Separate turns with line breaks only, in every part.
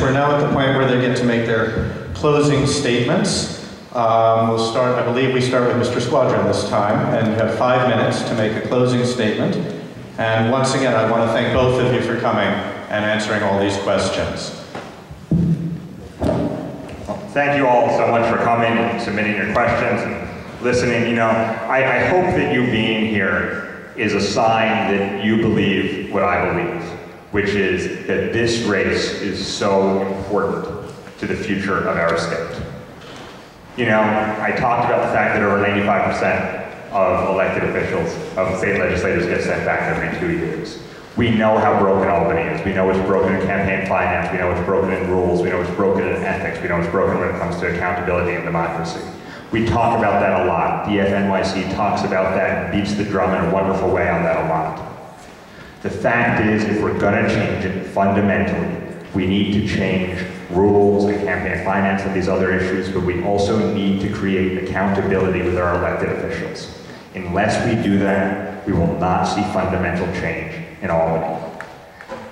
we're now at the point where they get to make their closing statements. We'll start, I believe we start with Mr. Squadron this time, and you have 5 minutes to make a closing statement. And once again, I want to thank both of you for coming and answering all these questions.
Thank you all so much for coming and submitting your questions and listening. You know, I hope that you being here is a sign that you believe what I believe, which is that this race is so important to the future of our state. You know, I talked about the fact that over 95% of elected officials, of state legislators, get sent back every 2 years. We know how broken Albany is. We know what's broken in campaign finance. We know what's broken in rules. We know what's broken in ethics. We know what's broken when it comes to accountability and democracy. We talk about that a lot. DFNYC talks about that and beats the drum in a wonderful way on that a lot. The fact is, if we're gonna change it fundamentally, we need to change rules and campaign finance and these other issues, but we also need to create accountability with our elected officials. Unless we do that, we will not see fundamental change in Albany.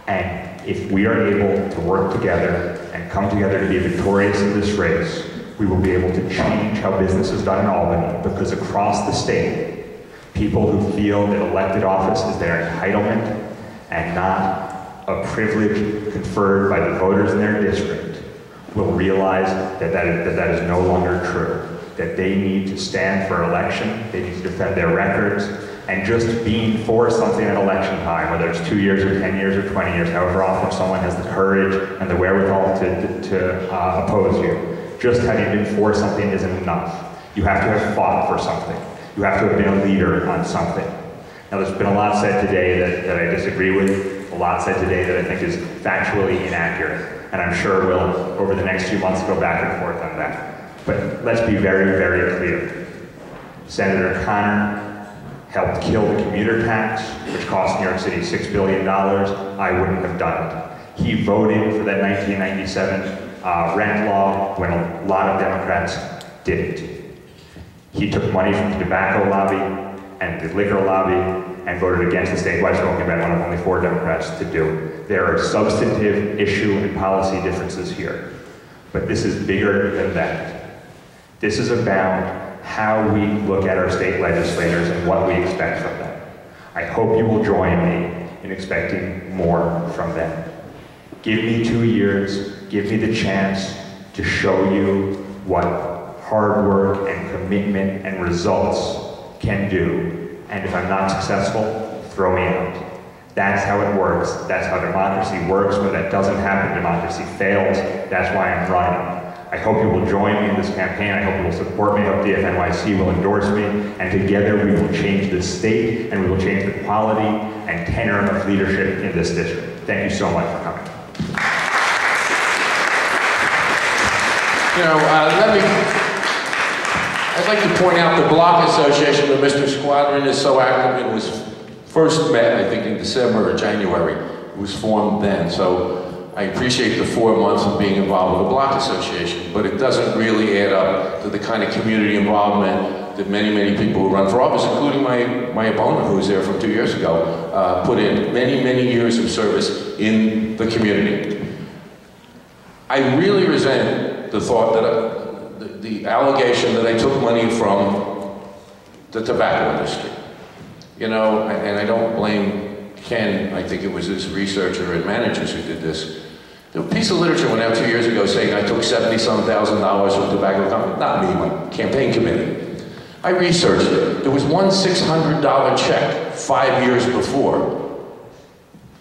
And if we are able to work together and come together to be victorious in this race, we will be able to change how business is done in Albany, because across the state, people who feel that elected office is their entitlement and not a privilege conferred by the voters in their district will realize that is no longer true. That they need to stand for election, they need to defend their records, and just being for something at election time, whether it's 2 years or 10 years or 20 years, however often someone has the courage and the wherewithal to oppose you, just having been for something isn't enough. You have to have fought for something. You have to have been a leader on something. Now, there's been a lot said today that I disagree with, a lot said today that I think is factually inaccurate, and I'm sure we'll, over the next few months, go back and forth on that. But let's be very, very clear. Senator Connor helped kill the commuter tax, which cost New York City $6 billion. I wouldn't have done it. He voted for that 1997 rent law when a lot of Democrats didn't. He took money from the tobacco lobby and the liquor lobby and voted against the statewide smoking ban, one of only 4 Democrats to do it. There are substantive issue and policy differences here, but this is bigger than that. This is about how we look at our state legislators and what we expect from them. I hope you will join me in expecting more from them. Give me 2 years, give me the chance to show you what hard work and commitment and results can do. And if I'm not successful, throw me out. That's how it works. That's how democracy works. When that doesn't happen, democracy fails. That's why I'm running. I hope you will join me in this campaign. I hope you will support me. I hope DFNYC will endorse me. And together we will change this state, and we will change the quality and tenor of leadership in this district. Thank you so much for coming.
You know, I'd like to point out the Block Association that Mr. Squadron is so active in was first met, I think, in December or January. It was formed then. So I appreciate the 4 months of being involved with the Block Association, but it doesn't really add up to the kind of community involvement that many, many people who run for office, including my opponent who was there from 2 years ago, put in many, many years of service in the community. I really resent the thought that the allegation that I took money from the tobacco industry. You know, and I don't blame Ken, I think it was his researcher and managers who did this. The piece of literature went out 2 years ago saying I took $70-some-thousand from tobacco company. Not me, my campaign committee. I researched it. There was one $600 check 5 years before.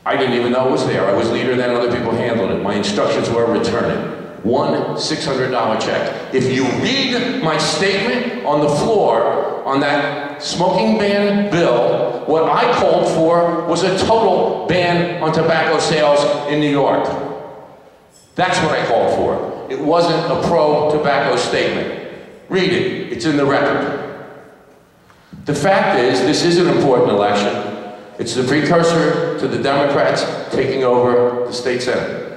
I didn't even know it was there. I was leader then, other people handled it. My instructions were return it. One $600 check. If you read my statement on the floor on that smoking ban bill, what I called for was a total ban on tobacco sales in New York. That's what I called for. It wasn't a pro-tobacco statement. Read it. It's in the record. The fact is, this is an important election. It's the precursor to the Democrats taking over the state Senate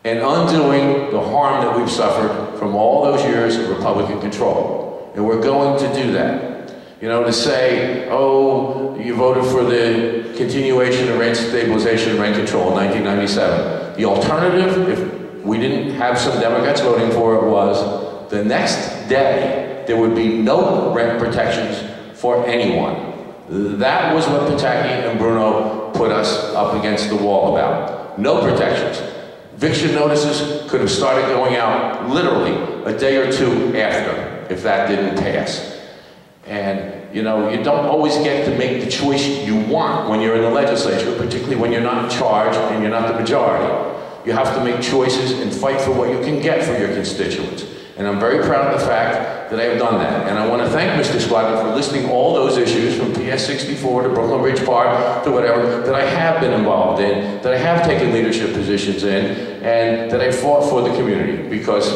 and undoing the harm that we've suffered from all those years of Republican control. And we're going to do that. You know, to say, oh, you voted for the continuation of rent stabilization and rent control in 1997. The alternative, if we didn't have some Democrats voting for it was the next day there would be no rent protections for anyone. That was what Pataki and Bruno put us up against the wall about. No protections. Eviction notices could have started going out literally a day or two after, if that didn't pass. And, you know, you don't always get to make the choice you want when you're in the legislature, particularly when you're not in charge and you're not the majority. You have to make choices and fight for what you can get for your constituents. And I'm very proud of the fact that I have done that. And I want to thank Mr. Squadron for listing all those issues from PS 64 to Brooklyn Ridge Park to whatever that I have been involved in, that I have taken leadership positions in, and that I fought for the community. Because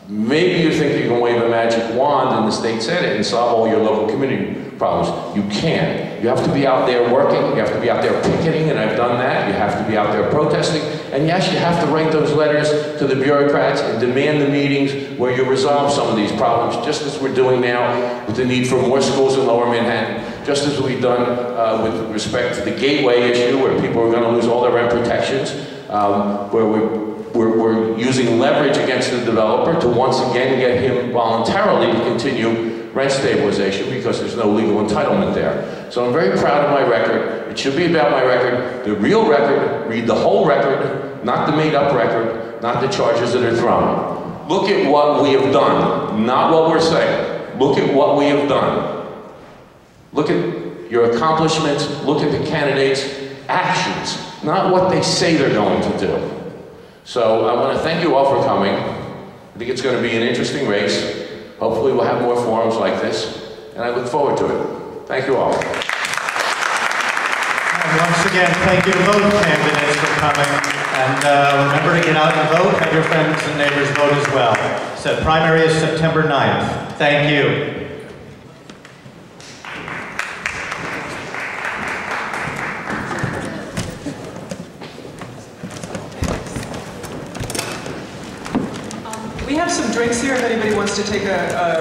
maybe you think you can wave a magic wand in the state senate and solve all your local community problems. You can't. You have to be out there working, you have to be out there picketing, and I've done that. You have to be out there protesting. And yes, you have to write those letters to the bureaucrats and demand the meetings where you resolve some of these problems, just as we're doing now with the need for more schools in Lower Manhattan, just as we've done with respect to the gateway issue, where people are going to lose all their rent protections, where we're using leverage against the developer to once again get him voluntarily to continue rent stabilization because there's no legal entitlement there. So I'm very proud of my record. It should be about my record, the real record, read the whole record, not the made-up record, not the charges that are thrown. Look at what we have done, not what we're saying. Look at what we have done. Look at your accomplishments, look at the candidates' actions, not what they say they're going to do. So I want to thank you all for coming. I think it's going to be an interesting race. Hopefully we'll have more forums like this, and I look forward to it. Thank you all.
And once again, thank you to both candidates for coming. And remember to get out and vote. Have your friends and neighbors vote as well. So primary is September 9th. Thank you.
We have some drinks here if anybody wants to take a